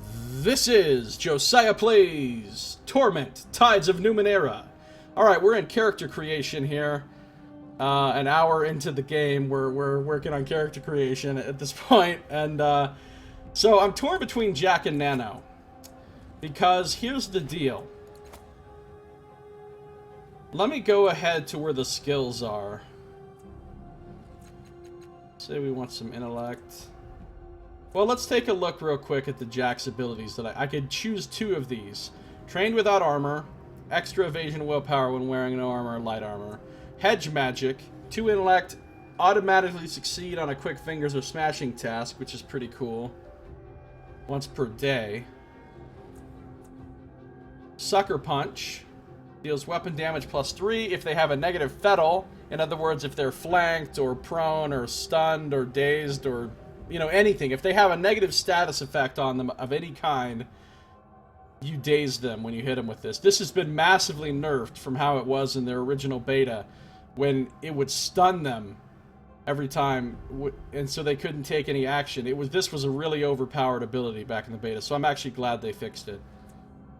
This is Josiah Plays Torment, Tides of Numenera. Alright, we're in character creation here. An hour into the game, we're working on character creation at this point. And so I'm torn between Jack and Nano. Because here's the deal. Let me go ahead to where the skills are. Say we want some intellect. Well, let's take a look real quick at the Jack's abilities. That I could choose two of these. Trained without armor, extra evasion willpower when wearing no armor, light armor. Hedge magic, 2 intellect, automatically succeed on a quick fingers or smashing task, which is pretty cool. Once per day. Sucker punch, deals weapon damage +3 if they have a negative fettle. In other words, if they're flanked or prone or stunned or dazed or, you know, anything. If they have a negative status effect on them of any kind, you daze them when you hit them with this. This has been massively nerfed from how it was in their original beta, when it would stun them every time, and so they couldn't take any action. This was a really overpowered ability back in the beta, so I'm actually glad they fixed it.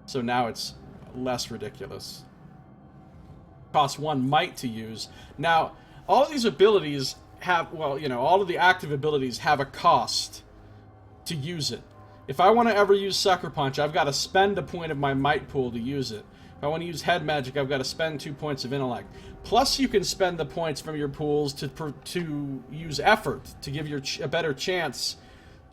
So now it's less ridiculous. Costs 1 might to use. Now, all of these abilities have, well, you know, all of the active abilities have a cost to use it. If I want to ever use Sucker Punch, I've got to spend a point of my might pool to use it. If I want to use Head Magic, I've got to spend 2 points of intellect. Plus, you can spend the points from your pools to use effort, to give you a better chance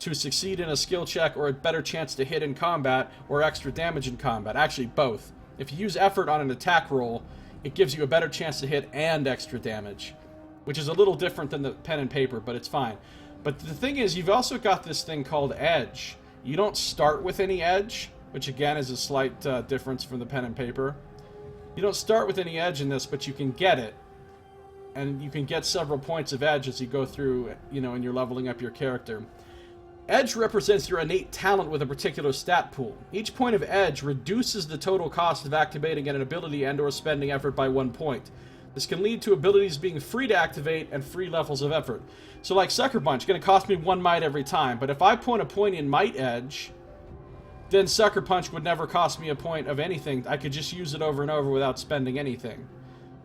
to succeed in a skill check, or a better chance to hit in combat, or extra damage in combat. Actually, both. If you use effort on an attack roll, it gives you a better chance to hit and extra damage, which is a little different than the pen and paper, but it's fine. But the thing is, you've also got this thing called Edge. You don't start with any Edge, which again is a slight difference from the pen and paper. You don't start with any Edge in this, but you can get it. And you can get several points of Edge as you go through, you know, and you're leveling up your character. Edge represents your innate talent with a particular stat pool. Each point of Edge reduces the total cost of activating an ability and or spending effort by 1 point. This can lead to abilities being free to activate and free levels of effort. So like Sucker Punch, going to cost me 1 might every time, but if I point a point in Might Edge, then Sucker Punch would never cost me a point of anything. I could just use it over and over without spending anything.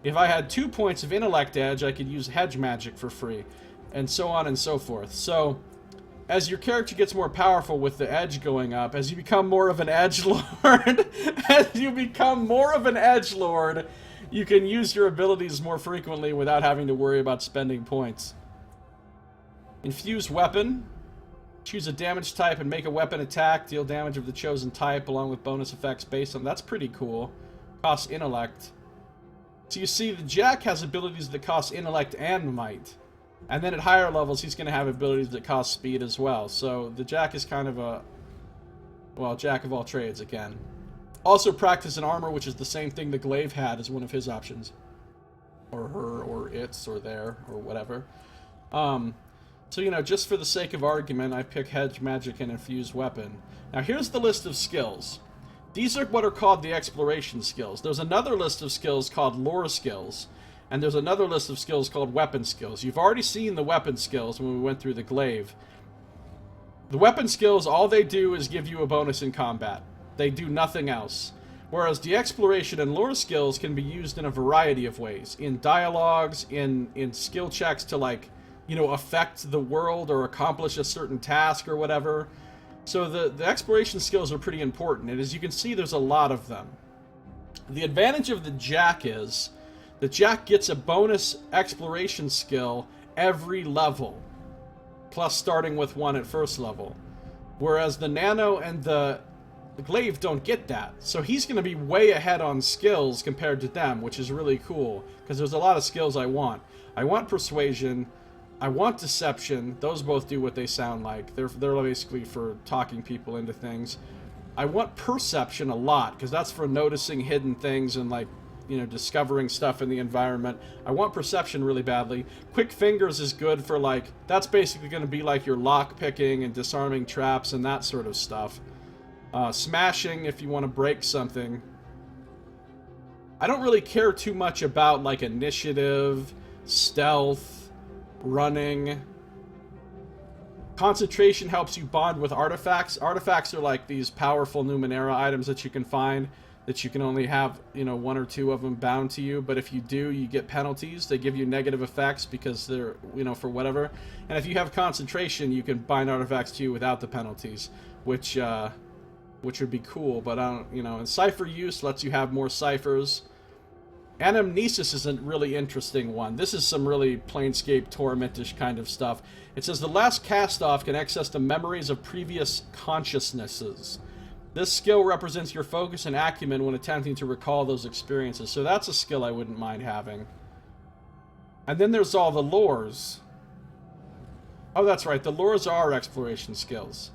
If I had 2 points of Intellect Edge, I could use Hedge Magic for free, and so on and so forth. So, as your character gets more powerful with the Edge going up, as you become more of an Edgelord, you can use your abilities more frequently without having to worry about spending points. Infuse Weapon. Choose a damage type and make a weapon attack. Deal damage of the chosen type along with bonus effects based on... That's pretty cool. Costs intellect. So you see, the Jack has abilities that cost intellect and might. And then at higher levels, he's going to have abilities that cost speed as well. So the Jack is kind of a... well, Jack of all trades again. Also practice in armor, which is the same thing the Glaive had as one of his options. Or her, or its, or their, or whatever. So, you know, just for the sake of argument, I pick Hedge Magic and Infuse Weapon. Now, here's the list of skills. These are what are called the Exploration skills. There's another list of skills called Lore skills. And there's another list of skills called Weapon skills. You've already seen the Weapon skills when we went through the Glaive. The Weapon skills, all they do is give you a bonus in combat. They do nothing else. Whereas the Exploration and Lore skills can be used in a variety of ways. In dialogues, in skill checks to, like, you know, affect the world or accomplish a certain task or whatever. So the Exploration skills are pretty important, and as you can see, there's a lot of them. The advantage of the Jack is the Jack gets a bonus Exploration skill every level, plus starting with 1 at first level. Whereas the Nano and the Glaive don't get that. So he's going to be way ahead on skills compared to them, which is really cool, because there's a lot of skills I want. I want Persuasion, I want Deception. Those both do what they sound like. They're basically for talking people into things. I want Perception a lot, because that's for noticing hidden things and, like, you know, discovering stuff in the environment. I want Perception really badly. Quick Fingers is good for, like, that's basically going to be like your lock picking and disarming traps and that sort of stuff. Smashing if you want to break something. I don't really care too much about, like, initiative, stealth, running. Concentration helps you bond with artifacts. Artifacts are like these powerful Numenera items that you can find, that you can only have, you know, 1 or 2 of them bound to you, but if you do, you get penalties. They give you negative effects because they're, you know, for whatever. And if you have concentration, you can bind artifacts to you without the penalties, which would be cool, but I don't, you know, and cipher use lets you have more ciphers. Anamnesis is a really interesting one. This is some really Planescape Torment-ish kind of stuff. It says the last cast-off can access the memories of previous consciousnesses. This skill represents your focus and acumen when attempting to recall those experiences. So that's a skill I wouldn't mind having. And then there's all the lores. Oh, that's right. The lores are exploration skills.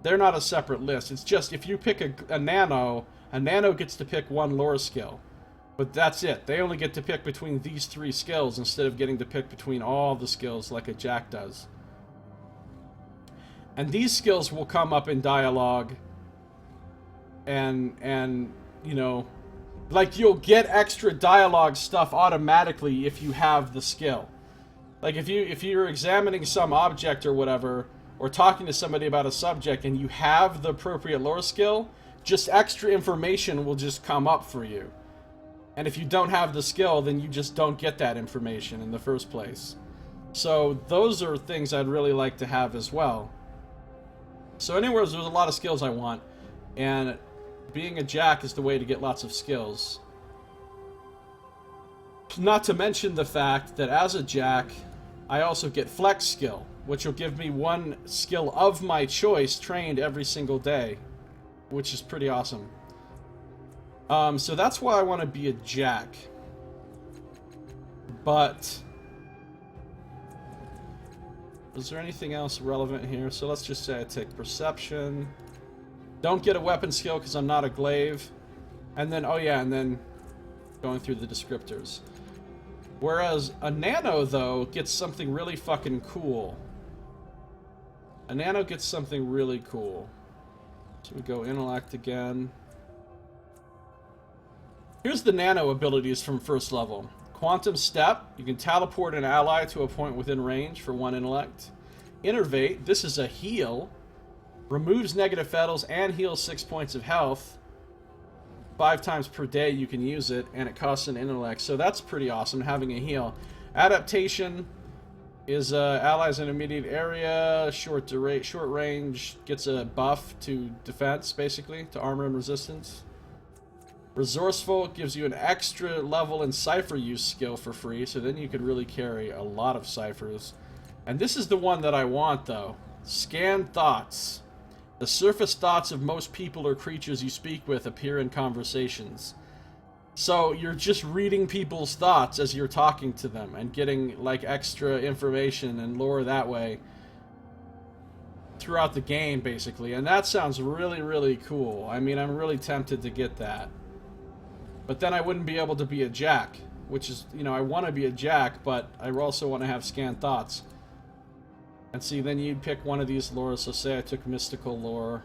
They're not a separate list. It's just if you pick a nano gets to pick 1 lore skill. But that's it. They only get to pick between these 3 skills instead of getting to pick between all the skills like a Jack does. And these skills will come up in dialogue, and you know, like you'll get extra dialogue stuff automatically if you have the skill. Like if you're examining some object or whatever, or talking to somebody about a subject and you have the appropriate lore skill, just extra information will just come up for you. And if you don't have the skill, then you just don't get that information in the first place. So those are things I'd really like to have as well. So anyways, there's a lot of skills I want, and being a Jack is the way to get lots of skills. Not to mention the fact that as a Jack, I also get Flex skill, which will give me 1 skill of my choice trained every single day, which is pretty awesome. So that's why I want to be a Jack. But is there anything else relevant here? So let's just say I take Perception. Don't get a weapon skill because I'm not a glaive. And then, oh yeah, and then going through the descriptors. Whereas a nano, though, gets something really fucking cool. A nano gets something really cool. So we go intellect again. Here's the nano abilities from first level. Quantum Step, you can teleport an ally to a point within range for 1 intellect. Innervate, this is a heal. Removes negative fettles and heals 6 points of health. 5 times per day you can use it, and it costs an intellect. So that's pretty awesome, having a heal. Adaptation is allies in immediate area, short range, gets a buff to defense, basically, to armor and resistance. Resourceful gives you an extra level in cipher use skill for free, so then you could really carry a lot of ciphers. And this is the one that I want, though. Scan thoughts. The surface thoughts of most people or creatures you speak with appear in conversations. So you're just reading people's thoughts as you're talking to them and getting like extra information and lore that way throughout the game, basically. And that sounds really, really cool. I mean, I'm really tempted to get that. But then I wouldn't be able to be a Jack, which is, you know, I want to be a Jack, but I also want to have Scan Thoughts. And see, then you'd pick one of these lores, so say I took Mystical Lore.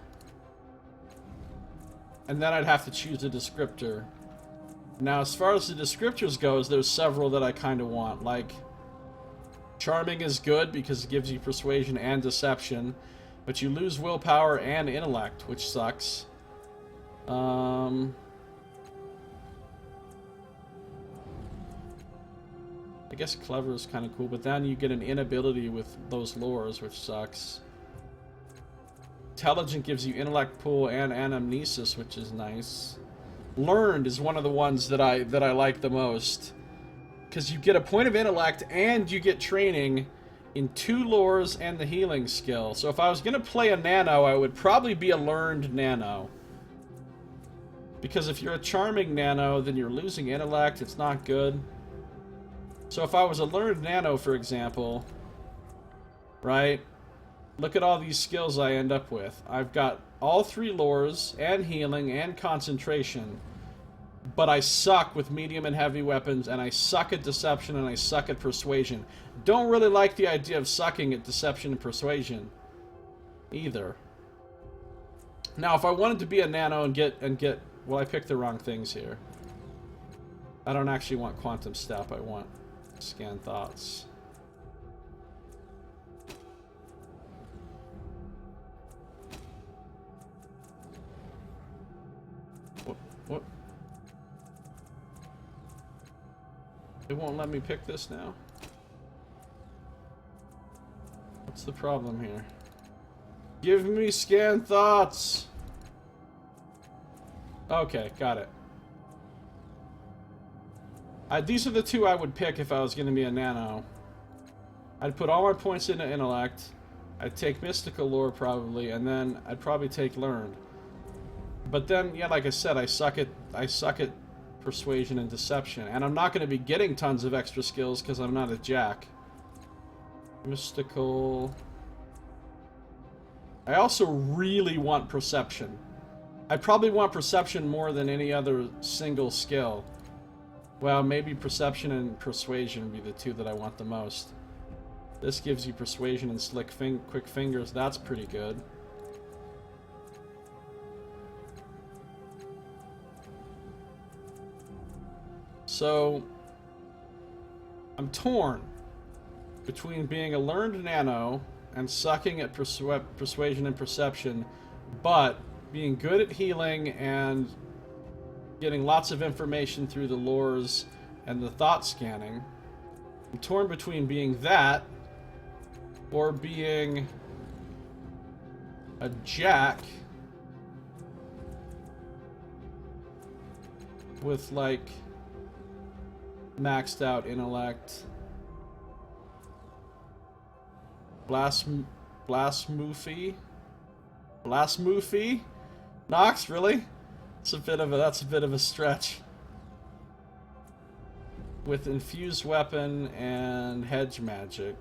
And then I'd have to choose a descriptor. Now, as far as the descriptors goes, there's several that I kind of want. Like, Charming is good because it gives you Persuasion and Deception, but you lose Willpower and Intellect, which sucks. I guess Clever is kind of cool, but then you get an inability with those lores, which sucks. Intelligent gives you Intellect Pool and Anamnesis, which is nice. Learned is one of the ones that I like the most, because you get a point of intellect and you get training in 2 lores and the healing skill. So if I was going to play a nano, I would probably be a learned nano. Because if you're a charming nano, then you're losing intellect. It's not good. So if I was a learned nano, for example, right? Look at all these skills I end up with. I've got all 3 lores and healing and concentration, but I suck with medium and heavy weapons, and I suck at deception, and I suck at persuasion. Don't really like the idea of sucking at deception and persuasion either. Now, if I wanted to be a nano and get well, I picked the wrong things here. I don't actually want Quantum Step. I want Scan Thoughts. What? It won't let me pick this now. What's the problem here? Give me scan thoughts! Okay, got it. These are the two I would pick if I was going to be a nano. I'd put all my points into intellect. I'd take mystical lore probably, and then I'd probably take learned. But then, yeah, like I said, I suck at persuasion and deception, and I'm not going to be getting tons of extra skills because I'm not a jack. Mystical. I also really want perception. I probably want perception more than any other single skill. Well, maybe perception and persuasion would be the two that I want the most. This gives you persuasion and quick fingers. That's pretty good. So, I'm torn between being a learned nano and sucking at persuasion and perception, but being good at healing and getting lots of information through the lores and the thought scanning. I'm torn between being that or being a jack with, like, maxed out intellect. Blasmoofy? Nox, really? That's a bit of a stretch. With infused weapon and hedge magic.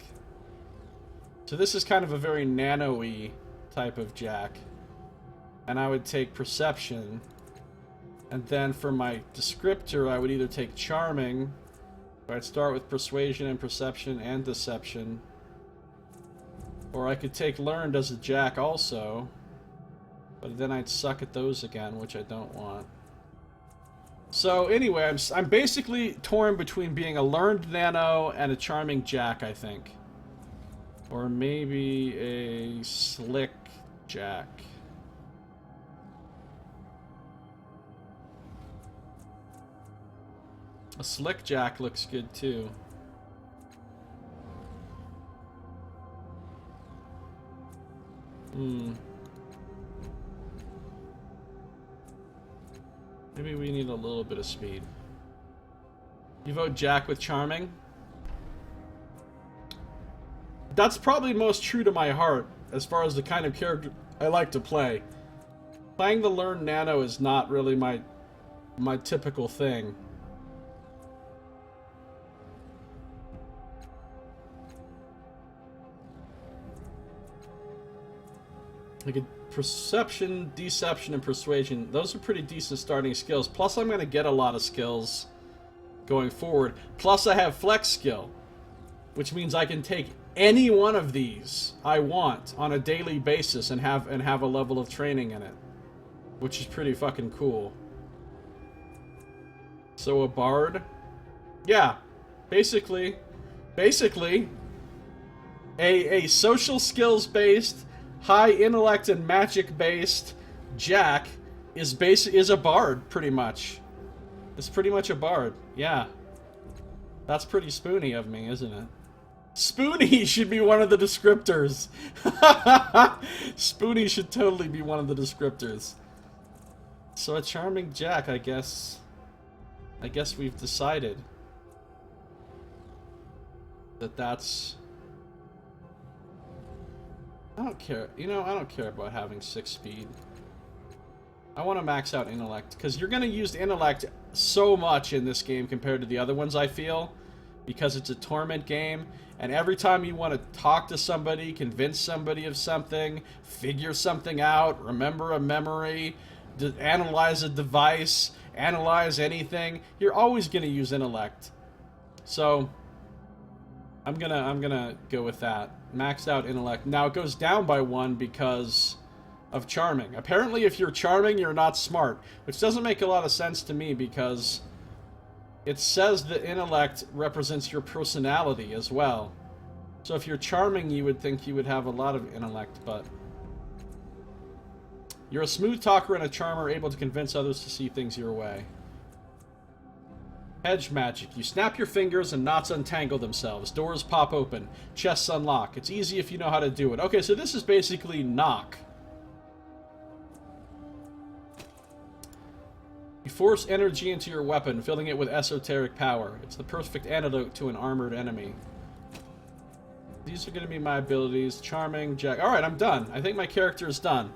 So this is kind of a very nano-y type of jack. And I would take perception. And then for my descriptor, I would either take charming, or I'd start with persuasion and perception and deception. Or I could take learned as a jack also. But then I'd suck at those again, which I don't want. So anyway, I'm basically torn between being a learned nano and a charming jack, I think. Or maybe a slick jack. A slick jack looks good too. Maybe we need a little bit of speed. You vote Jack with Charming? That's probably most true to my heart, as far as the kind of character I like to play. Playing the Learned Nano is not really my typical thing. Like a perception, deception, and persuasion. Those are pretty decent starting skills. Plus, I'm going to get a lot of skills going forward. Plus, I have flex skill, which means I can take any one of these I want on a daily basis and have a level of training in it, which is pretty fucking cool. So a bard, yeah, basically, a social skills based, high intellect and magic based jack is a bard, pretty much. It's pretty much a bard, yeah. That's pretty spoony of me, isn't it? Spoony should be one of the descriptors. Spoony should totally be one of the descriptors. So a charming jack, I guess we've decided that that's... I don't care. You know, I don't care about having 6 speed. I want to max out intellect, because you're going to use intellect so much in this game compared to the other ones, I feel, because it's a Torment game, and every time you want to talk to somebody, convince somebody of something, figure something out, remember a memory, analyze a device, analyze anything, you're always going to use intellect. So I'm gonna go with that. Maxed out intellect. Now it goes down by 1 because of charming. Apparently if you're charming, you're not smart, which doesn't make a lot of sense to me because it says that intellect represents your personality as well. So if you're charming, you would think you would have a lot of intellect, but You're a smooth talker and a charmer, able to convince others to see things your way. Hedge magic. You snap your fingers and knots untangle themselves. Doors pop open. Chests unlock. It's easy if you know how to do it. Okay, so this is basically knock. You force energy into your weapon, filling it with esoteric power. It's the perfect antidote to an armored enemy. These are going to be my abilities. Charming, Jack. Alright, I'm done. I think my character is done.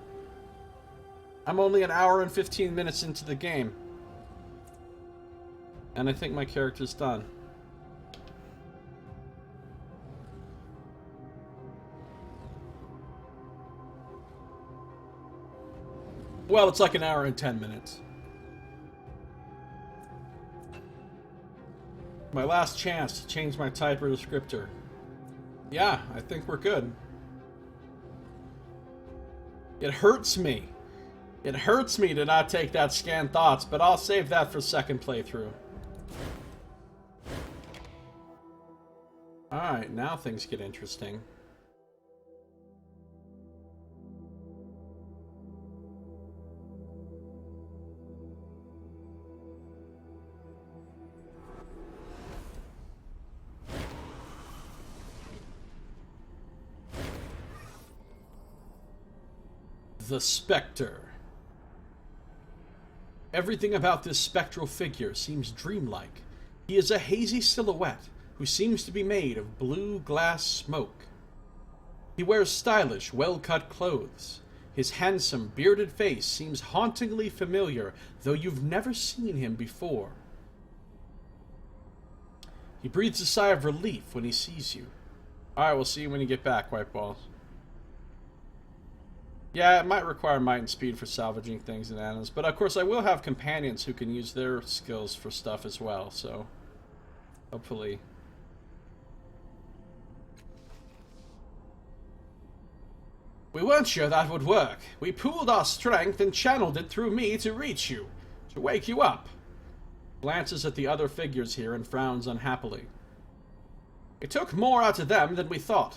I'm only an hour and 15 minutes into the game. And I think my character's done. Well, it's like an hour and 10 minutes. My last chance to change my type or descriptor. Yeah, I think we're good. It hurts me. It hurts me to not take that scan thoughts, but I'll save that for second playthrough. Alright, now things get interesting. The Spectre. Everything about this spectral figure seems dreamlike. He is a hazy silhouette who seems to be made of blue glass smoke. He wears stylish, well-cut clothes. His handsome, bearded face seems hauntingly familiar, though you've never seen him before. He breathes a sigh of relief when he sees you. Alright, we'll see you when you get back, White Balls. Yeah, it might require might and speed for salvaging things and animals, but of course I will have companions who can use their skills for stuff as well, so hopefully. We weren't sure that would work. We pooled our strength and channeled it through me to reach you, to wake you up. Glances at the other figures here and frowns unhappily. It took more out of them than we thought.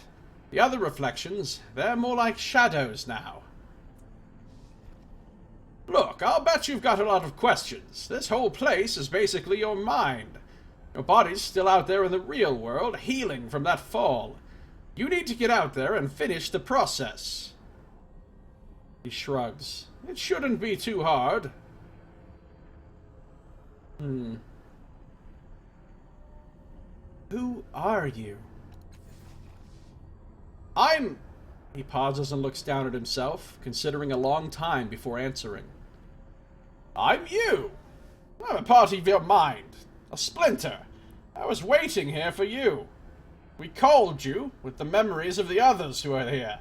The other reflections, they're more like shadows now. Look, I'll bet you've got a lot of questions. This whole place is basically your mind. Your body's still out there in the real world, healing from that fall. You need to get out there and finish the process. He shrugs. It shouldn't be too hard. Who are you? He pauses and looks down at himself, considering a long time before answering. I'm you. I'm a part of your mind. A splinter. I was waiting here for you. We called you with the memories of the others who are here.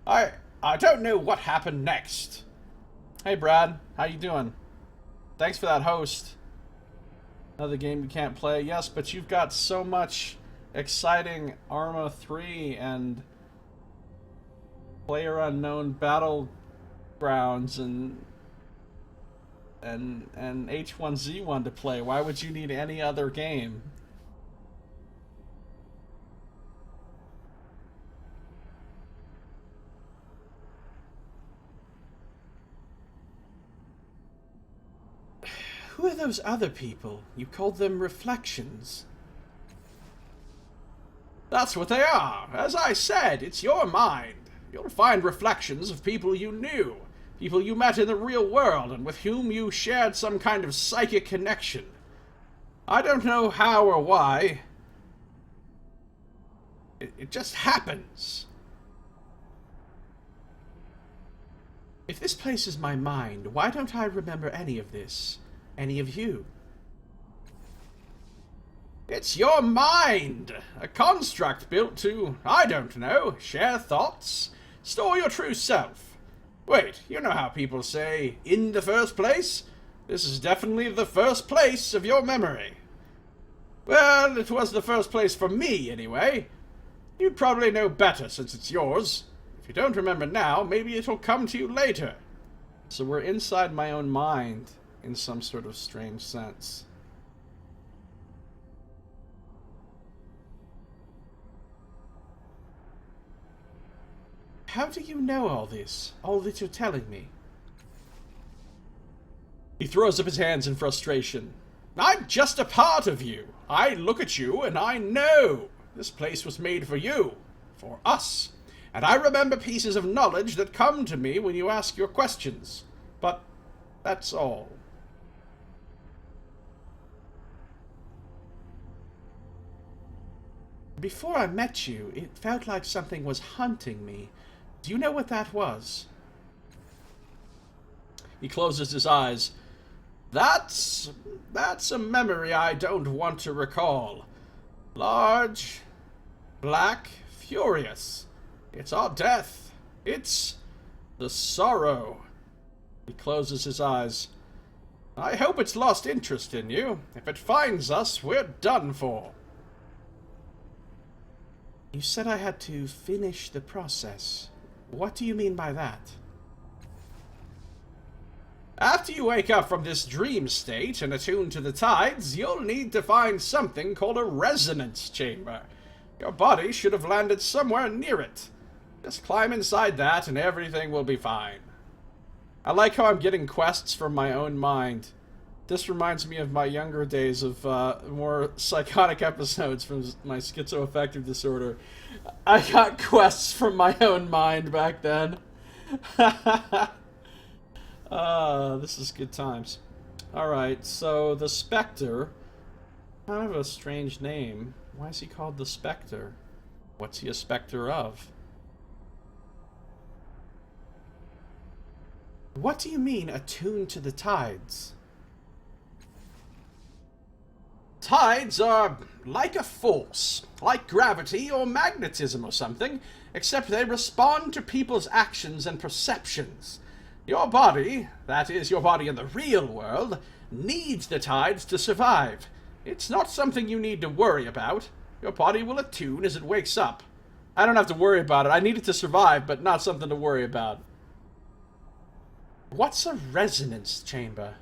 I don't know what happened next. Hey, Brad. How you doing? Thanks for that host. Another game you can't play. Yes, but you've got so much exciting Arma 3 and PlayerUnknown Battlegrounds and H1Z1 to play. Why would you need any other game? Who are those other people? You called them reflections. That's what they are. As I said, it's your mind. You'll find reflections of people you knew, people you met in the real world, and with whom you shared some kind of psychic connection. I don't know how or why. It just happens. If this place is my mind, why don't I remember any of this? Any of you? It's your mind! A construct built to, I don't know, share thoughts? Store your true self. Wait, you know how people say, in the first place? This is definitely the first place of your memory. Well, it was the first place for me, anyway. You'd probably know better since it's yours. If you don't remember now, maybe it'll come to you later. So we're inside my own mind, in some sort of strange sense. How do you know all this? All that you're telling me? He throws up his hands in frustration. I'm just a part of you. I look at you and I know this place was made for you, for us. And I remember pieces of knowledge that come to me when you ask your questions. But that's all. Before I met you, it felt like something was hunting me. Do you know what that was? He closes his eyes. That's a memory I don't want to recall. Large, black, furious. It's our death. It's the sorrow. He closes his eyes. I hope it's lost interest in you. If it finds us, we're done for. You said I had to finish the process. What do you mean by that? After you wake up from this dream state and attune to the tides, you'll need to find something called a resonance chamber. Your body should have landed somewhere near it. Just climb inside that and everything will be fine. I like how I'm getting quests from my own mind. This reminds me of my younger days of more psychotic episodes from my schizoaffective disorder. I got quests from my own mind back then. This is good times. Alright, so the Spectre. Kind of a strange name. Why is he called the Spectre? What's he a Spectre of? What do you mean, attuned to the tides? Tides are like a force, like gravity or magnetism or something, except they respond to people's actions and perceptions. Your body, that is, your body in the real world, needs the tides to survive. It's not something you need to worry about. Your body will attune as it wakes up. I don't have to worry about it. I need it to survive, but not something to worry about. What's a resonance chamber?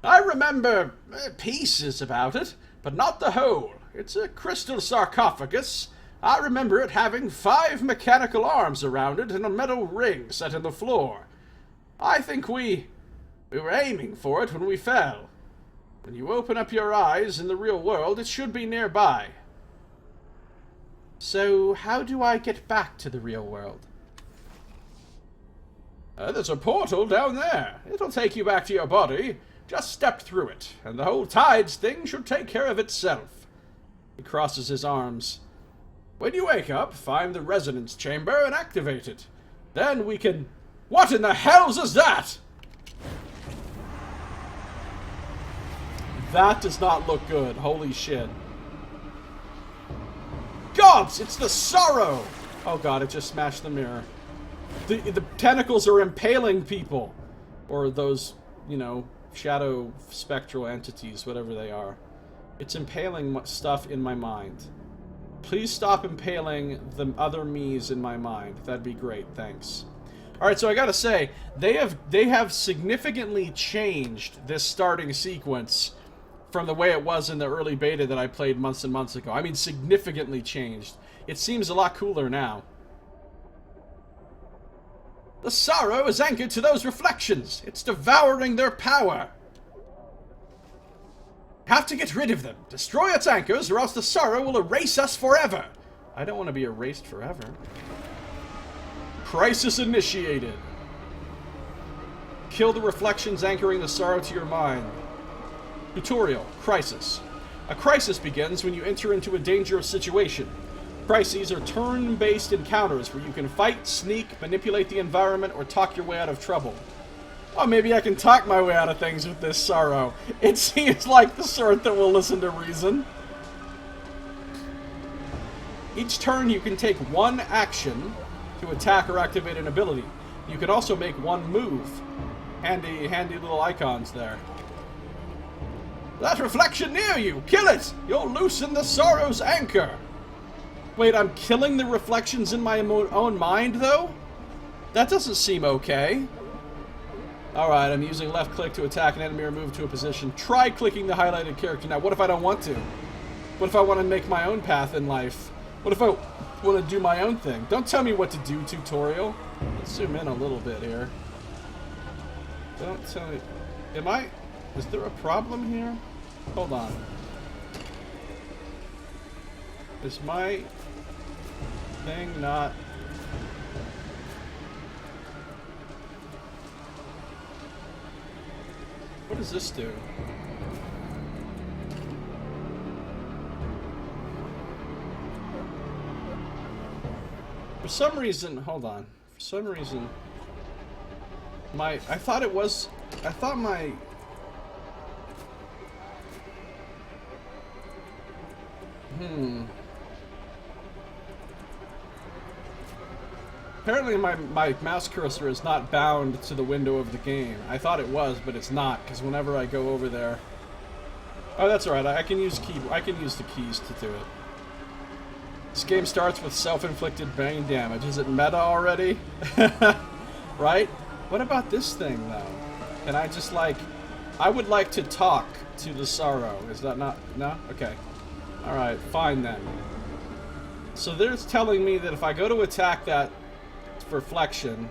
I remember pieces about it, but not the whole. It's a crystal sarcophagus. I remember it having 5 mechanical arms around it and a metal ring set in the floor. I think we were aiming for it when we fell. When you open up your eyes in the real world, it should be nearby. So, how do I get back to the real world? There's a portal down there. It'll take you back to your body. Just step through it, and the whole tides thing should take care of itself. He crosses his arms. When you wake up, find the resonance chamber and activate it. Then we can... What in the hell's is that? That does not look good. Holy shit. Gods, it's the sorrow! Oh god, it just smashed the mirror. The tentacles are impaling people. Or those, you know, shadow spectral entities, whatever they are. It's impaling stuff in my mind. Please stop impaling the other me's in my mind. That'd be great, thanks. Alright, so I gotta say, they have significantly changed this starting sequence from the way it was in the early beta that I played months and months ago. I mean, significantly changed. It seems a lot cooler now. The sorrow is anchored to those reflections. It's devouring their power. Have to get rid of them. Destroy its anchors, or else the sorrow will erase us forever. I don't want to be erased forever. Crisis initiated. Kill the reflections anchoring the sorrow to your mind. Tutorial. Crisis. A crisis begins when you enter into a dangerous situation. Crises are turn-based encounters where you can fight, sneak, manipulate the environment, or talk your way out of trouble. Oh, maybe I can talk my way out of things with this sorrow. It seems like the sort that will listen to reason. Each turn you can take one action to attack or activate an ability. You can also make one move. Handy little icons there. That reflection near you! Kill it! You'll loosen the sorrow's anchor! Wait, I'm killing the reflections in my own mind, though? That doesn't seem okay. Alright, I'm using left click to attack an enemy or move to a position. Try clicking the highlighted character. Now, what if I don't want to? What if I want to make my own path in life? What if I want to do my own thing? Don't tell me what to do, tutorial. Let's zoom in a little bit here. Don't tell me. Am I... Is there a problem here? Hold on. Is my thing not... What does this do? For some reason, hold on. For some reason, I thought it was, I thought my, Apparently my mouse cursor is not bound to the window of the game. I thought it was, but it's not, because whenever I go over there... Oh, that's alright, I can use the keys to do it. This game starts with self-inflicted brain damage. Is it meta already? Right? What about this thing, though? Can I just, like... I would like to talk to the sorrow. Is that not... No? Okay. Alright, fine then. So they're telling me that if I go to attack that reflection...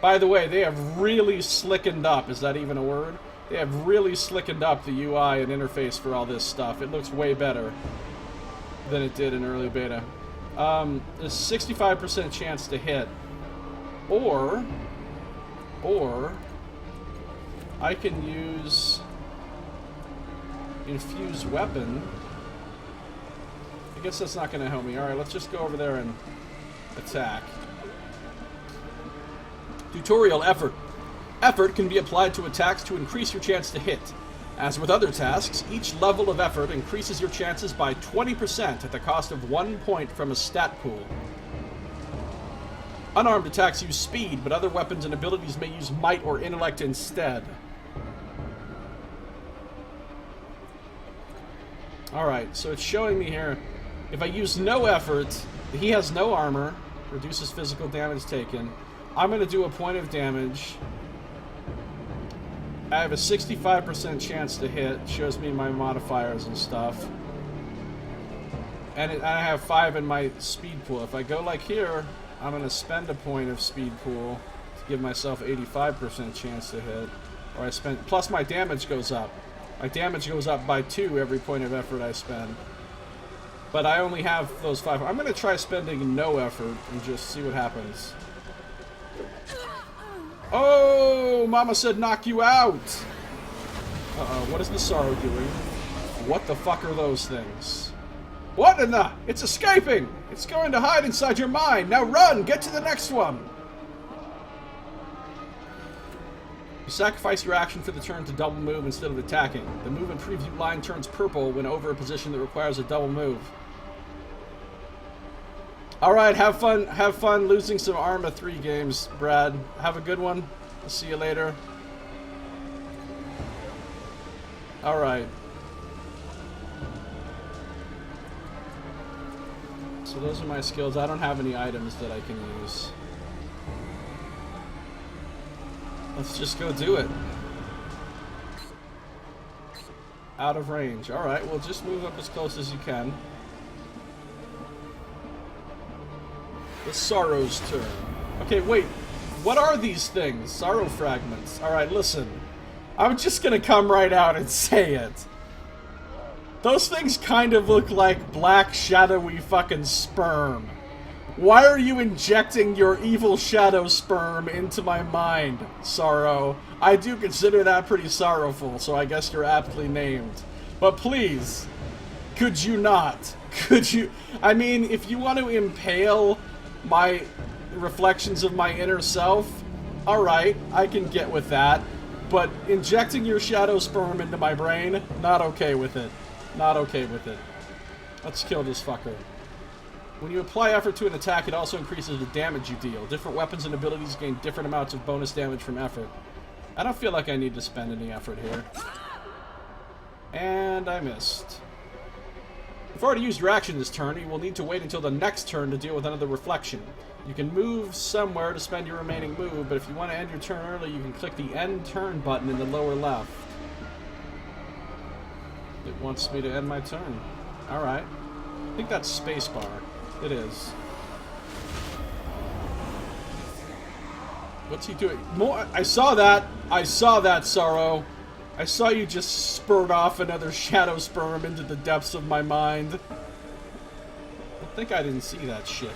By the way, they have really slickened up. Is that even a word? They have really slickened up the UI and interface for all this stuff. It looks way better than it did in early beta. There's 65% chance to hit. Or I can use infused weapon. I guess that's not going to help me. Alright, let's just go over there and attack. Tutorial effort. Effort can be applied to attacks to increase your chance to hit. As with other tasks, each level of effort increases your chances by 20% at the cost of 1 point from a stat pool. Unarmed attacks use speed, but other weapons and abilities may use might or intellect instead. Alright, so it's showing me here, if I use no effort, he has no armor, reduces physical damage taken. I'm going to do a point of damage. I have a 65% chance to hit. Shows me my modifiers and stuff. And I have 5 in my speed pool. If I go like here, I'm going to spend a point of speed pool to give myself 85% chance to hit. Or I spend... Plus my damage goes up. My damage goes up by 2 every point of effort I spend. But I only have those 5. I'm going to try spending no effort and just see what happens. Oh, Mama said knock you out. Uh-oh, what is the sorrow doing? What the fuck are those things? What in the... It's escaping! It's going to hide inside your mind! Now run! Get to the next one! You sacrifice your action for the turn to double move instead of attacking. The movement preview line turns purple when over a position that requires a double move. Alright, have fun losing some Arma 3 games, Brad. Have a good one. I'll see you later. Alright. So those are my skills. I don't have any items that I can use. Let's just go do it. Out of range. Alright, well just move up as close as you can. The Sorrow's turn. Okay, wait. What are these things? Sorrow fragments. Alright, listen. I'm just gonna come right out and say it. Those things kind of look like black, shadowy fucking sperm. Why are you injecting your evil shadow sperm into my mind, Sorrow? I do consider that pretty sorrowful, so I guess you're aptly named. But please, could you not? Could you... I mean, if you want to impale my reflections of my inner self, alright, I can get with that. But injecting your shadow sperm into my brain, not okay with it. Not okay with it. Let's kill this fucker. When you apply effort to an attack, it also increases the damage you deal. Different weapons and abilities gain different amounts of bonus damage from effort. I don't feel like I need to spend any effort here. And I missed. You've already used your action this turn. You will need to wait until the next turn to deal with another reflection. You can move somewhere to spend your remaining move, but if you want to end your turn early, you can click the End Turn button in the lower left. It wants me to end my turn. Alright. I think that's spacebar. It is. What's he doing? More. I saw that. I saw that, Sorrow. I saw you just spurt off another shadow sperm into the depths of my mind. I think I didn't see that shit.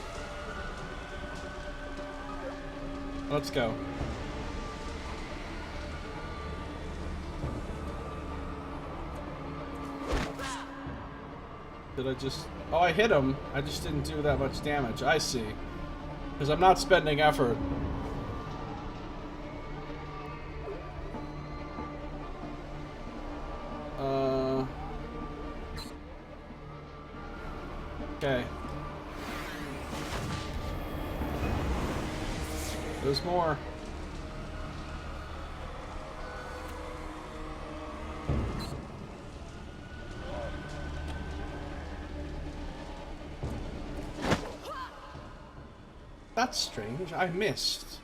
Let's go. Did I just... Oh, I hit him. I just didn't do that much damage. I see. Because I'm not spending effort. Okay. There's more. That's strange. I missed.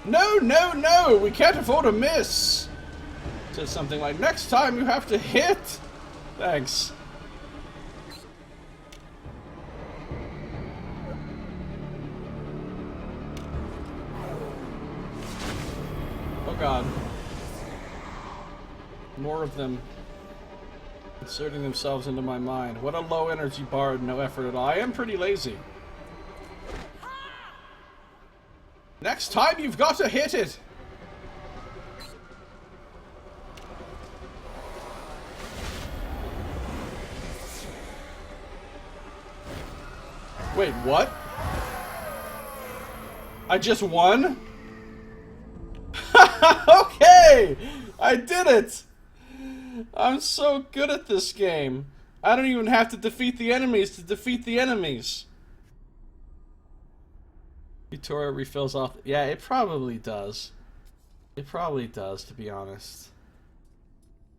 No, no, no! We can't afford a miss! Says something like, next time you have to hit! Thanks. Oh god. More of them inserting themselves into my mind. What a low energy bard, no effort at all. I am pretty lazy. Next time you've got to hit it! Wait, what? I just won? Okay! I did it! I'm so good at this game. I don't even have to defeat the enemies to defeat the enemies. Tutorial refills off. Yeah, it probably does. It probably does, to be honest.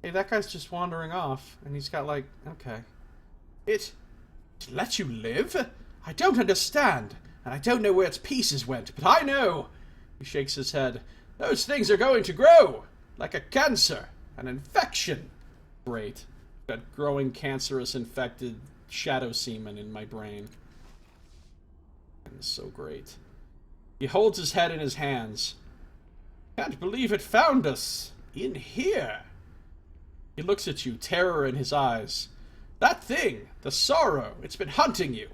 Hey, that guy's just wandering off, and he's got like... Okay. It let you live? I don't understand, and I don't know where its pieces went, but I know. He shakes his head. Those things are going to grow, like a cancer, an infection. Great. Got growing cancerous infected shadow semen in my brain. It's so great. He holds his head in his hands. Can't believe it found us. In here. He looks at you, terror in his eyes. That thing, the sorrow, it's been hunting you.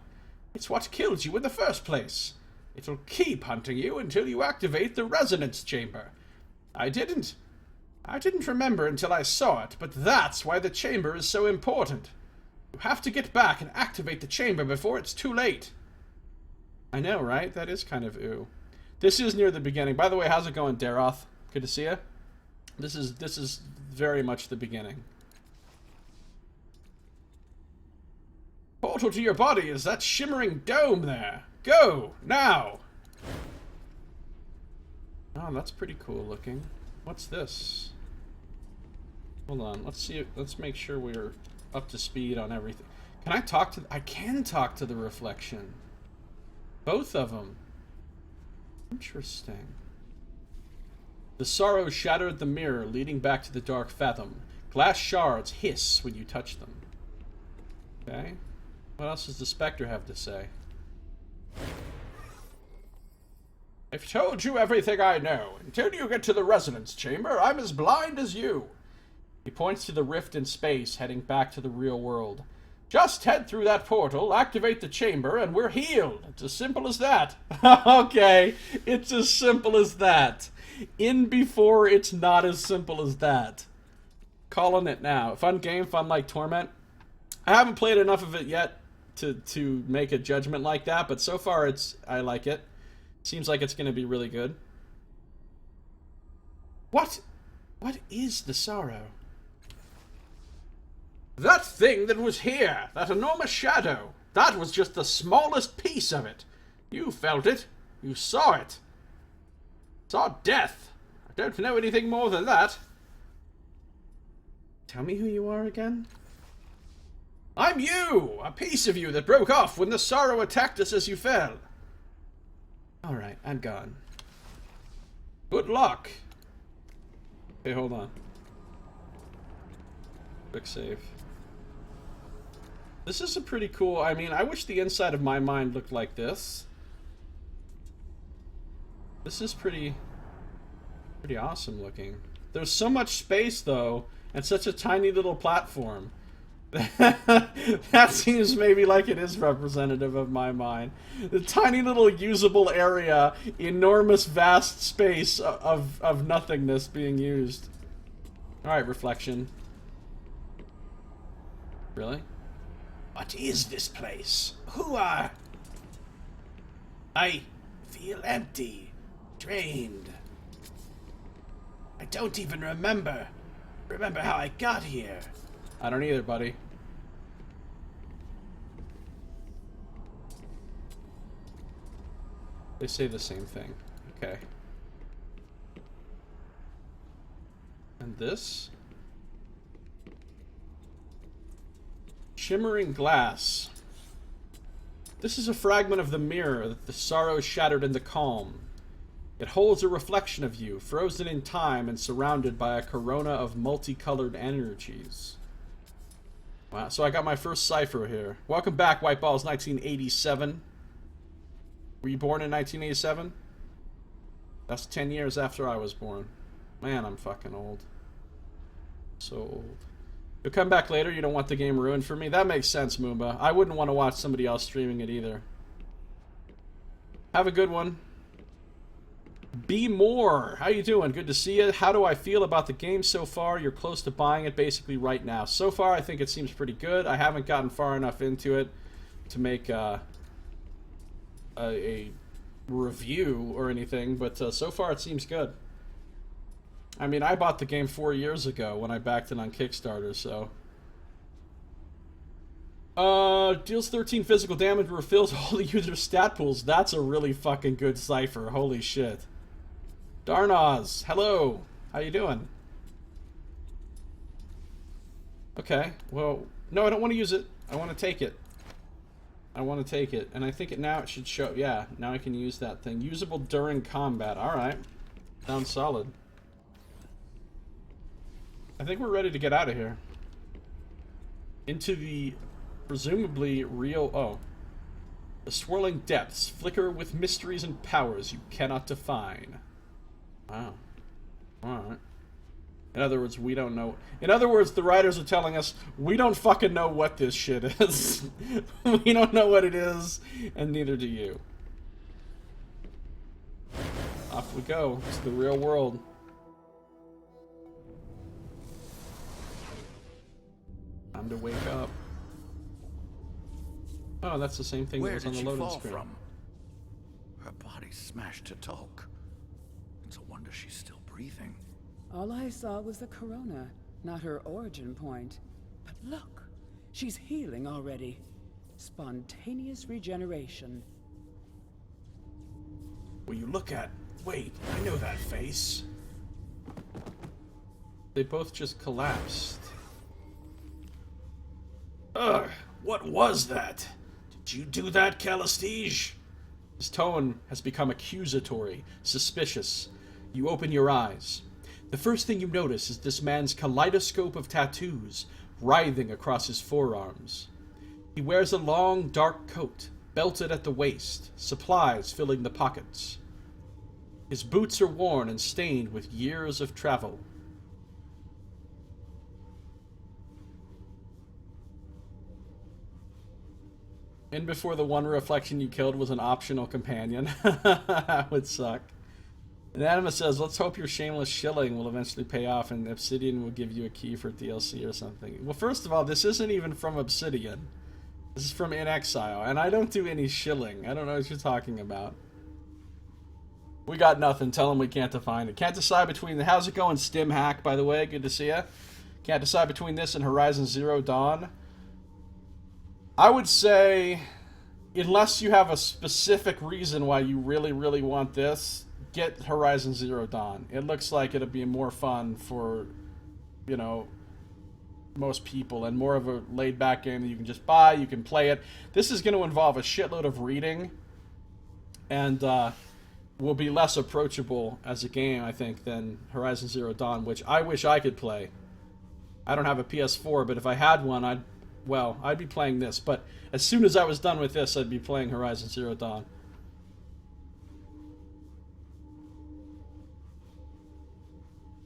It's what killed you in the first place. It'll keep hunting you until you activate the resonance chamber. I didn't remember until I saw it, but that's why the chamber is so important. You have to get back and activate the chamber before it's too late. I know, right? That is kind of ooh. This is near the beginning. By the way, how's it going, Daroth? Good to see you. This is very much the beginning. Portal to your body is that shimmering dome there. Go now. Oh, that's pretty cool looking. What's this? Hold on. Let's see. Let's make sure we're up to speed on everything. Can I talk to? I can talk to the reflection. Both of them. Interesting. The sorrow shattered the mirror, leading back to the dark fathom. Glass shards hiss when you touch them. Okay. What else does the Spectre have to say? I've told you everything I know. Until you get to the resonance chamber, I'm as blind as you. He points to the rift in space, heading back to the real world. Just head through that portal, activate the chamber, and we're healed. It's as simple as that. Okay, it's as simple as that. In before, it's not as simple as that. Calling it now. Fun game, fun like Torment. I haven't played enough of it yet to make a judgment like that, but so far I like it. Seems like it's going to be really good. What is the sorrow? That thing that was here, that enormous shadow, that was just the smallest piece of it. You felt it. You saw it. Saw death. I don't know anything more than that. Tell me who you are again? I'm you! A piece of you that broke off when the sorrow attacked us as you fell. Alright, I'm gone. Good luck. Okay, hold on. Quick save. This is a pretty cool... I mean, I wish the inside of my mind looked like this. This is pretty Pretty awesome looking. There's so much space, though, and such a tiny little platform. That seems maybe like it is representative of my mind. The tiny little usable area, enormous vast space of nothingness being used. Alright, reflection. Really? What is this place? Who are... I feel empty, drained. I don't even remember how I got here. I don't either, buddy. They say the same thing. Okay. And this? Shimmering glass. This is a fragment of the mirror that the sorrow shattered into calm. It holds a reflection of you, frozen in time and surrounded by a corona of multicolored energies. Wow, so I got my first cipher here. Welcome back, White Balls 1987. Were you born in 1987? That's 10 years after I was born. Man, I'm fucking old. So old. You'll come back later, you don't want the game ruined for me? That makes sense, Moomba. I wouldn't want to watch somebody else streaming it either. Have a good one. Be more. How you doing? Good to see you. How do I feel about the game so far? You're close to buying it basically right now. So far, I think it seems pretty good. I haven't gotten far enough into it to make a review or anything, but so far it seems good. I mean, I bought the game 4 years ago when I backed it on Kickstarter, so... deals 13 physical damage, refills all the user's stat pools. That's a really fucking good cipher. Holy shit. Darnaz, hello. How you doing? Okay, well, no, I don't want to use it. I want to take it. I want to take it. And I think now it should show. Yeah, now I can use that thing. Usable during combat. Alright. Sounds solid. I think we're ready to get out of here. Into the presumably real... Oh. The swirling depths flicker with mysteries and powers you cannot define. Wow. Alright. In other words, we don't know. In other words, the writers are telling us, we don't fucking know what this shit is. We don't know what it is, and neither do you. Off we go. It's the real world. Time to wake up. Oh, that's the same thing that was on the loading screen. Where did she fall from? Her body's smashed to talk. It's a wonder she's still breathing. All I saw was the corona, not her origin point. But look, she's healing already. Spontaneous regeneration. Will you look at... Wait, I know that face. They both just collapsed. Ugh, what was that? Did you do that, Calistige? His tone has become accusatory, suspicious. You open your eyes. The first thing you notice is this man's kaleidoscope of tattoos writhing across his forearms. He wears a long, dark coat, belted at the waist, supplies filling the pockets. His boots are worn and stained with years of travel. And before the one reflection you killed was an optional companion. That would suck. And Anima says, let's hope your shameless shilling will eventually pay off and Obsidian will give you a key for DLC or something. Well, first of all, this isn't even from Obsidian. This is from inXile, and I don't do any shilling. I don't know what you're talking about. We got nothing. Tell them we can't define it. Can't decide between... How's it going, Stim Hack, by the way? Good to see ya. Can't decide between this and Horizon Zero Dawn. I would say, unless you have a specific reason why you really, really want this, get Horizon Zero Dawn. It looks like it'll be more fun for, you know, most people, and more of a laid-back game that you can just buy, you can play it. This is going to involve a shitload of reading, and will be less approachable as a game, I think, than Horizon Zero Dawn, which I wish I could play. I don't have a PS4, but if I had one, I'd be playing this. But as soon as I was done with this, I'd be playing Horizon Zero Dawn.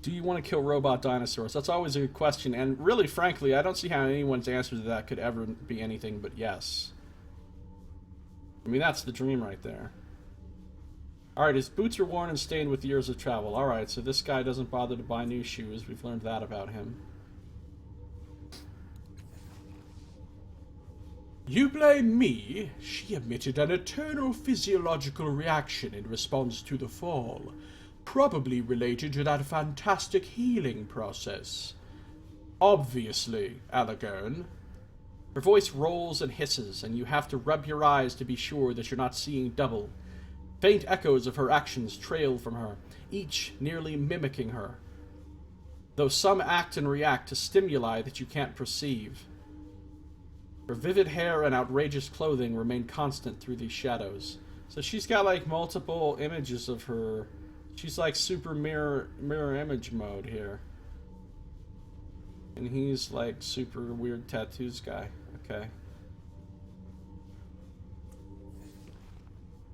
Do you want to kill robot dinosaurs? That's always a good question, and really, frankly, I don't see how anyone's answer to that could ever be anything but yes. I mean, that's the dream right there. Alright, his boots are worn and stained with years of travel. Alright, so this guy doesn't bother to buy new shoes. We've learned that about him. You blame me? She emitted an eternal physiological reaction in response to the fall, probably related to that fantastic healing process. Obviously, Alagern. Her voice rolls and hisses, and you have to rub your eyes to be sure that you're not seeing double. Faint echoes of her actions trail from her, each nearly mimicking her, though some act and react to stimuli that you can't perceive. Her vivid hair and outrageous clothing remain constant through these shadows. So she's got like multiple images of her. She's like super mirror image mode here. And he's like super weird tattoos guy. Okay.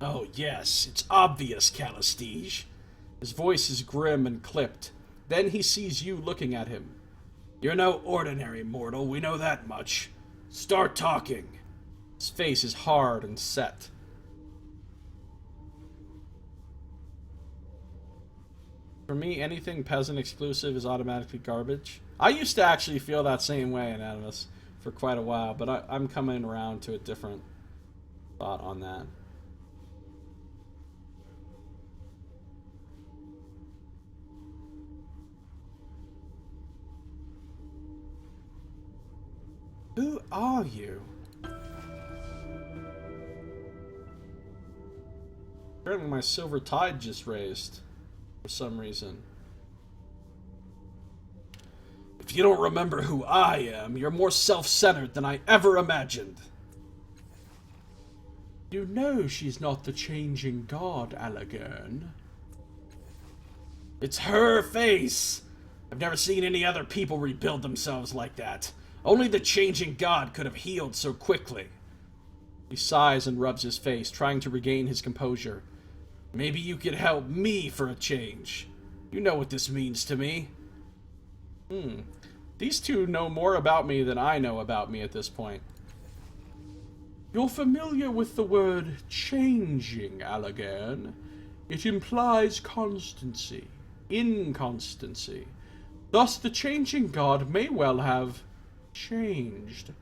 Oh yes, it's obvious, Calistige. His voice is grim and clipped. Then he sees you looking at him. You're no ordinary mortal, we know that much. Start talking. His face is hard and set. For me, anything peasant exclusive is automatically garbage. I used to actually feel that same way in Animus for quite a while, but I'm coming around to a different thought on that. Who are you? Apparently my silver tide just raised. For some reason. If you don't remember who I am, you're more self-centered than I ever imagined. You know she's not the changing god, Alagern. It's her face! I've never seen any other people rebuild themselves like that. Only the changing god could have healed so quickly. He sighs and rubs his face, trying to regain his composure. Maybe you could help me for a change. You know what this means to me. These two know more about me than I know about me at this point. You're familiar with the word changing, Alagern. It implies constancy, inconstancy. Thus the changing god may well have changed.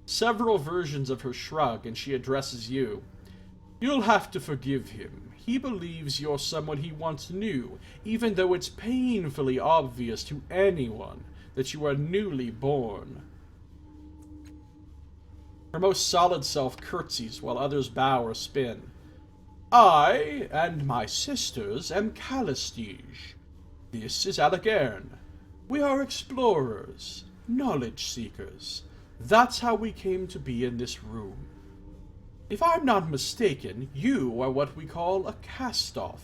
Several versions of her shrug, and she addresses you. You'll have to forgive him. He believes you're someone he once knew, even though it's painfully obvious to anyone that you are newly born. Her most solid self curtsies, while others bow or spin. I and my sisters am Calistige. This is Alagern. We are explorers. Knowledge seekers. That's how we came to be in this room. If I'm not mistaken, you are what we call a cast-off.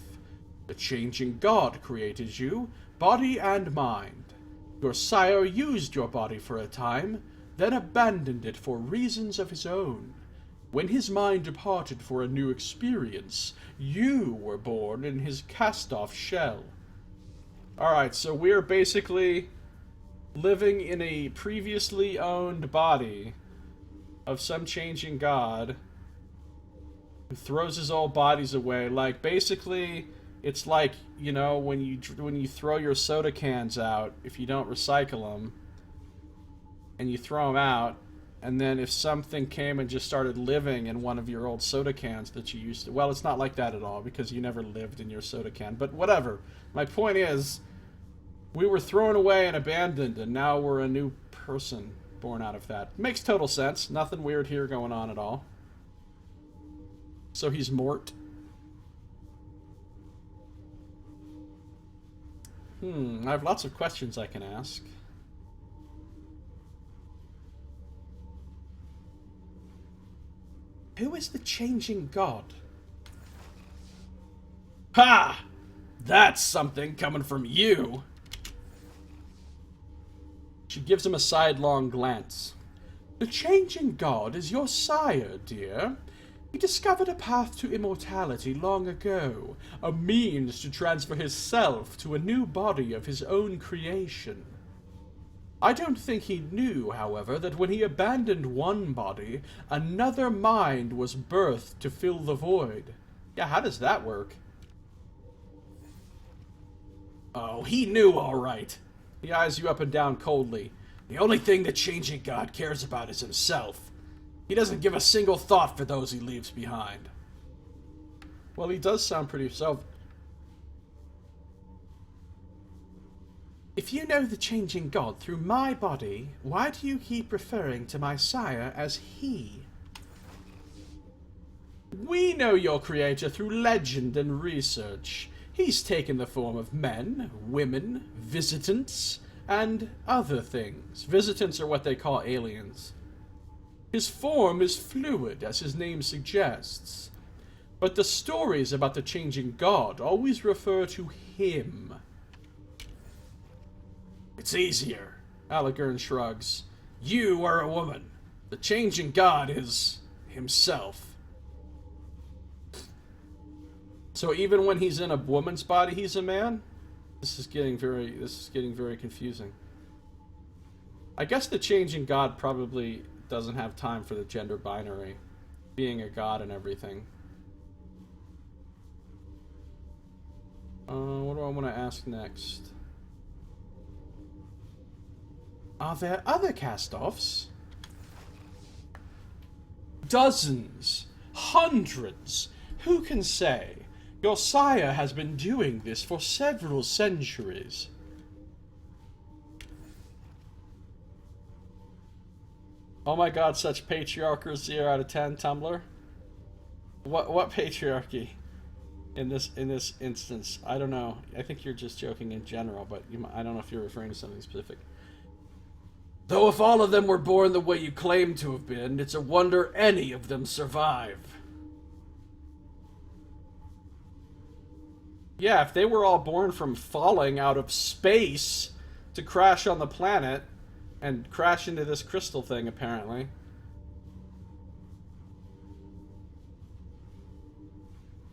The changing god created you, body and mind. Your sire used your body for a time, then abandoned it for reasons of his own. When his mind departed for a new experience, you were born in his cast-off shell. Alright, so we're basically living in a previously owned body of some changing god who throws his old bodies away. Like, basically, it's like, you know, when you throw your soda cans out, if you don't recycle them, and you throw them out, and then if something came and just started living in one of your old soda cans that you used to... Well, it's not like that at all, because you never lived in your soda can, but whatever. My point is, we were thrown away and abandoned, and now we're a new person born out of that. Makes total sense. Nothing weird here going on at all. So he's Mort. I have lots of questions I can ask. Who is the changing god? Ha! That's something coming from you. She gives him a sidelong glance. The changing god is your sire, dear. He discovered a path to immortality long ago, a means to transfer his self to a new body of his own creation. I don't think he knew, however, that when he abandoned one body, another mind was birthed to fill the void. Yeah, how does that work? Oh, he knew all right. He eyes you up and down coldly. The only thing the changing god cares about is himself. He doesn't give a single thought for those he leaves behind. Well, he does sound pretty self. If you know the changing god through my body, why do you keep referring to my sire as he? We know your creator through legend and research. He's taken the form of men, women, visitants, and other things. Visitants are what they call aliens. His form is fluid, as his name suggests. But the stories about the changing god always refer to him. It's easier, Alagern shrugs. You are a woman. The changing god is himself. So even when he's in a woman's body, he's a man? This is getting very confusing. I guess the changing god probably doesn't have time for the gender binary, being a god and everything. What do I want to ask next? Are there other cast-offs? Dozens. Hundreds. Who can say? Josiah has been doing this for several centuries. Oh my god, such patriarchy, 0 out of 10, Tumblr. What patriarchy in this instance? I don't know. I think you're just joking in general, but I don't know if you're referring to something specific. Though if all of them were born the way you claim to have been, it's a wonder any of them survive. Yeah, if they were all born from falling out of space to crash on the planet and crash into this crystal thing, apparently.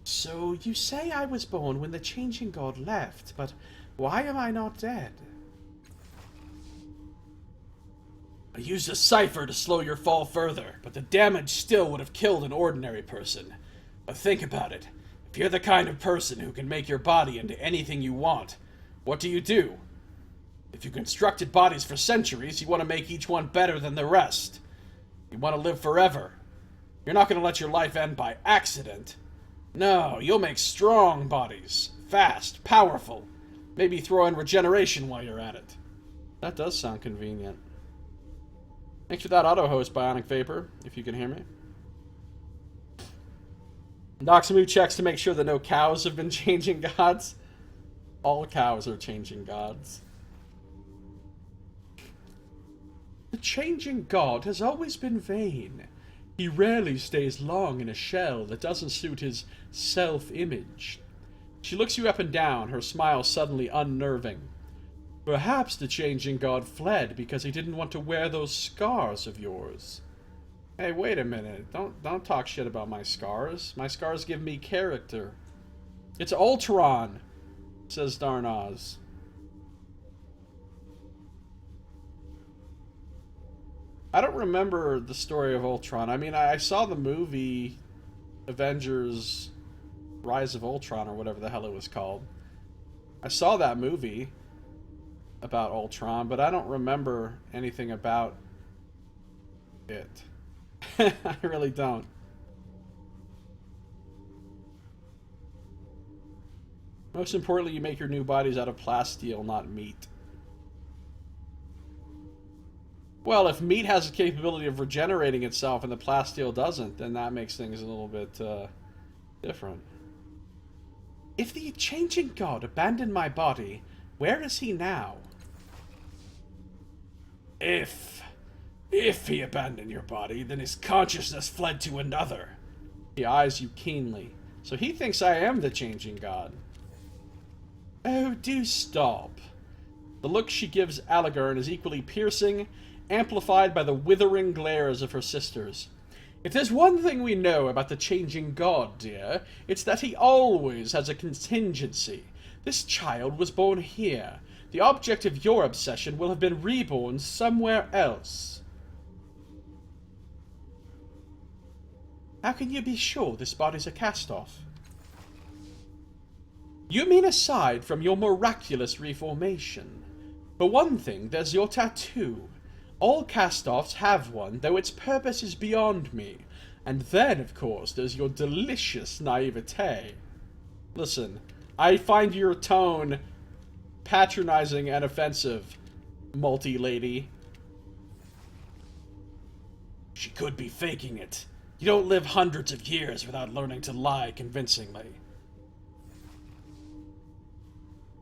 So, you say I was born when the changing god left, but why am I not dead? I used a cipher to slow your fall further, but the damage still would have killed an ordinary person. But think about it. If you're the kind of person who can make your body into anything you want, what do? If you constructed bodies for centuries, you want to make each one better than the rest. You want to live forever. You're not going to let your life end by accident. No, you'll make strong bodies. Fast, powerful. Maybe throw in regeneration while you're at it. That does sound convenient. Thanks for that auto-host, Bionic Vapor, if you can hear me. Noxamu checks to make sure that no cows have been changing gods. All cows are changing gods. The changing god has always been vain. He rarely stays long in a shell that doesn't suit his self-image. She looks you up and down, her smile suddenly unnerving. Perhaps the changing god fled because he didn't want to wear those scars of yours. Hey, wait a minute. Don't talk shit about my scars. My scars give me character. It's Ultron, says Darnaz. I don't remember the story of Ultron. I mean, I saw the movie Avengers Rise of Ultron, or whatever the hell it was called. I saw that movie about Ultron, but I don't remember anything about it. I really don't. Most importantly, you make your new bodies out of plasteel, not meat. Well, if meat has the capability of regenerating itself and the plasteel doesn't, then that makes things a little bit different. If the changing god abandoned my body, where is he now? If he abandoned your body, then his consciousness fled to another. He eyes you keenly. So he thinks I am the changing god. Oh, do stop. The look she gives Alagern is equally piercing, amplified by the withering glares of her sisters. If there's one thing we know about the changing god, dear, it's that he always has a contingency. This child was born here. The object of your obsession will have been reborn somewhere else. How can you be sure this body's a cast-off? You mean aside from your miraculous reformation? For one thing, there's your tattoo. All cast-offs have one, though its purpose is beyond me. And then, of course, there's your delicious naivete. Listen, I find your tone patronizing and offensive, multi-lady. She could be faking it. You don't live hundreds of years without learning to lie convincingly.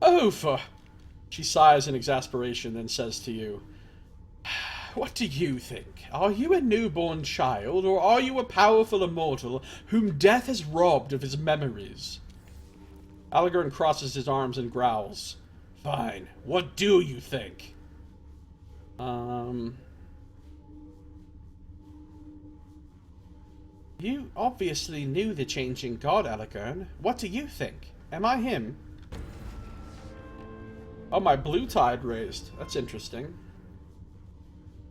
Oh, for... She sighs in exasperation, then says to you, what do you think? Are you a newborn child, or are you a powerful immortal whom death has robbed of his memories? Alagorn crosses his arms and growls. Fine. What do you think? You obviously knew the changing god, Alagorn. What do you think? Am I him? Oh, my blue tide raised. That's interesting.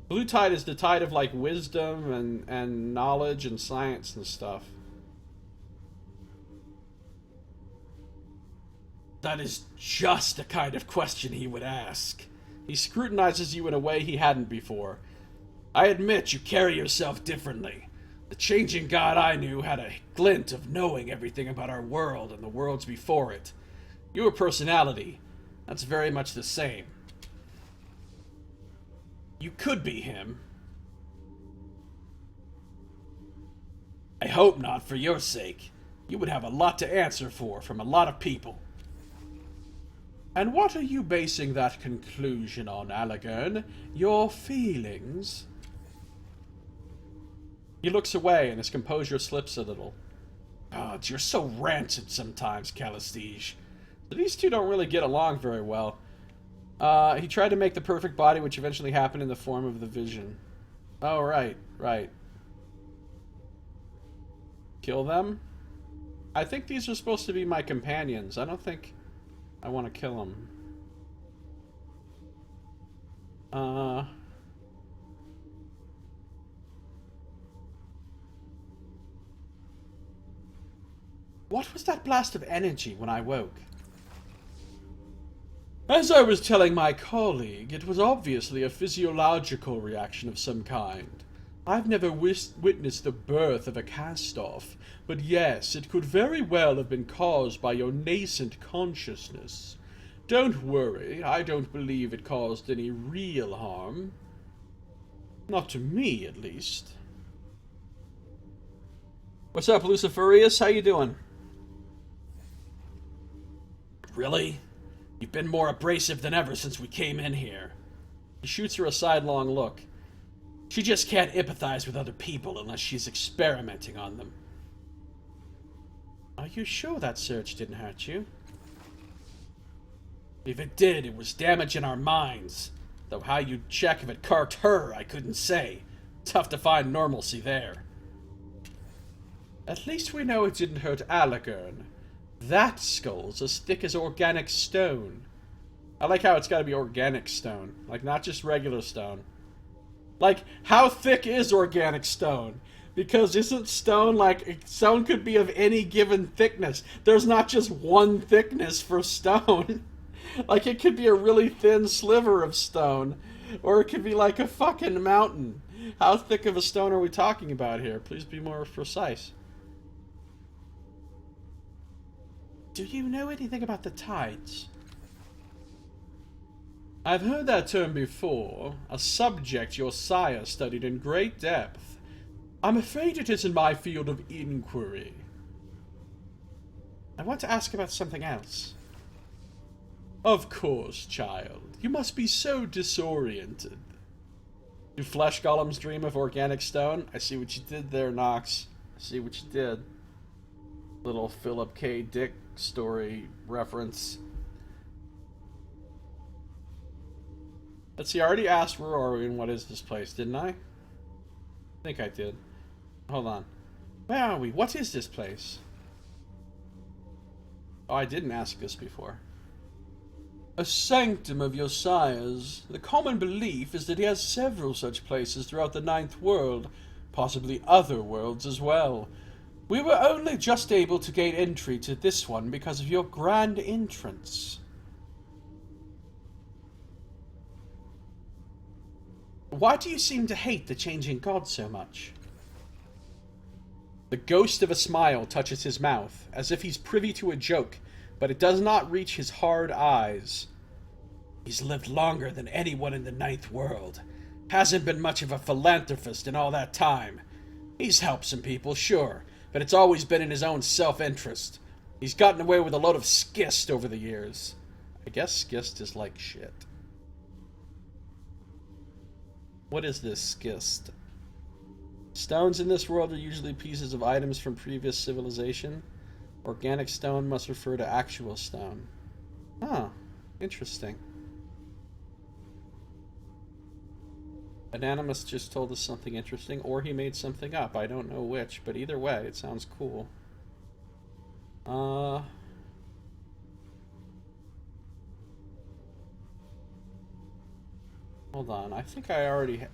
Blue tide is the tide of, like, wisdom and knowledge and science and stuff. That is just the kind of question he would ask. He scrutinizes you in a way he hadn't before. I admit you carry yourself differently. The changing god I knew had a glint of knowing everything about our world and the worlds before it. Your personality, that's very much the same. You could be him. I hope not, for your sake. You would have a lot to answer for from a lot of people. And what are you basing that conclusion on, Alagorn? Your feelings? He looks away and his composure slips a little. God, you're so rancid sometimes, Calistige. These two don't really get along very well. He tried to make the perfect body, which eventually happened in the form of the vision. Oh, right, right. Kill them? I think these are supposed to be my companions. I don't think I want to kill them. What was that blast of energy when I woke? As I was telling my colleague, it was obviously a physiological reaction of some kind. I've never witnessed the birth of a cast-off, but yes, it could very well have been caused by your nascent consciousness. Don't worry, I don't believe it caused any real harm. Not to me, at least. What's up, Luciferius? How you doing? Really? You've been more abrasive than ever since we came in here. He shoots her a sidelong look. She just can't empathize with other people unless she's experimenting on them. Are you sure that surge didn't hurt you? If it did, it was damage in our minds. Though how you'd check if it carked her, I couldn't say. Tough to find normalcy there. At least we know it didn't hurt Alagorn. That skull's as thick as organic stone. I like how it's gotta be organic stone. Like, not just regular stone. Like, how thick is organic stone? Because isn't stone, like, stone could be of any given thickness. There's not just one thickness for stone. Like, it could be a really thin sliver of stone. Or it could be like a fucking mountain. How thick of a stone are we talking about here? Please be more precise. Do you know anything about the tides? I've heard that term before, a subject Josiah studied in great depth. I'm afraid it isn't my field of inquiry. I want to ask about something else. Of course, child. You must be so disoriented. Do flesh golems dream of organic stone? I see what you did there, Nox. I see what you did. Little Philip K. Dick story reference. Let's see, I already asked where are we and what is this place, didn't I? I think I did. Hold on. Where are we? What is this place? Oh, I didn't ask this before. A sanctum of Josiah's. The common belief is that he has several such places throughout the Ninth World, possibly other worlds as well. We were only just able to gain entry to this one because of your grand entrance. Why do you seem to hate the changing god so much? The ghost of a smile touches his mouth, as if he's privy to a joke, but it does not reach his hard eyes. He's lived longer than anyone in the Ninth World. Hasn't been much of a philanthropist in all that time. He's helped some people, sure, but it's always been in his own self-interest. He's gotten away with a load of skist over the years. I guess skist is like shit. What is this skist? Stones in this world are usually pieces of items from previous civilization. Organic stone must refer to actual stone. Huh. Interesting. Anonymous just told us something interesting, or he made something up. I don't know which, but either way, it sounds cool. Hold on. I think I already...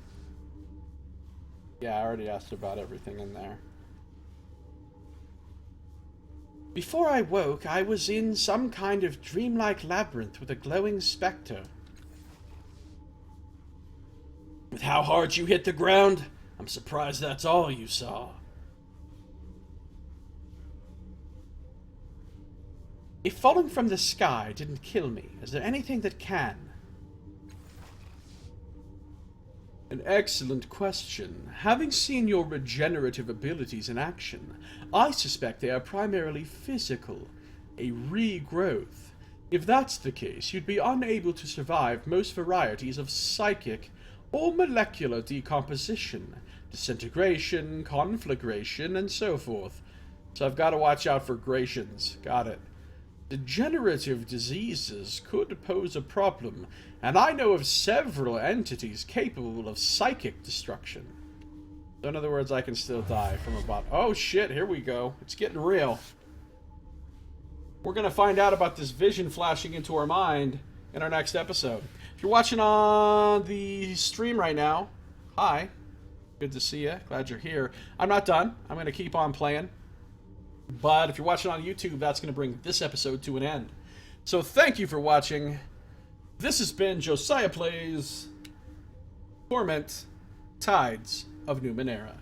Yeah, I already asked about everything in there. Before I woke, I was in some kind of dreamlike labyrinth with a glowing spectre. With how hard you hit the ground, I'm surprised that's all you saw. If falling from the sky didn't kill me, is there anything that can? An excellent question. Having seen your regenerative abilities in action, I suspect they are primarily physical, a regrowth. If that's the case, you'd be unable to survive most varieties of psychic or molecular decomposition, disintegration, conflagration, and so forth. So I've got to watch out for grations. Got it. Degenerative diseases could pose a problem, and I know of several entities capable of psychic destruction. So in other words, I can still die from a bot. Oh shit, here we go. It's getting real. We're going to find out about this vision flashing into our mind in our next episode. If you're watching on the stream right now, hi. Good to see you. Glad you're here. I'm not done. I'm going to keep on playing. But if you're watching on YouTube, that's going to bring this episode to an end. So thank you for watching. This has been Josiah Plays Torment, Tides of Numenera.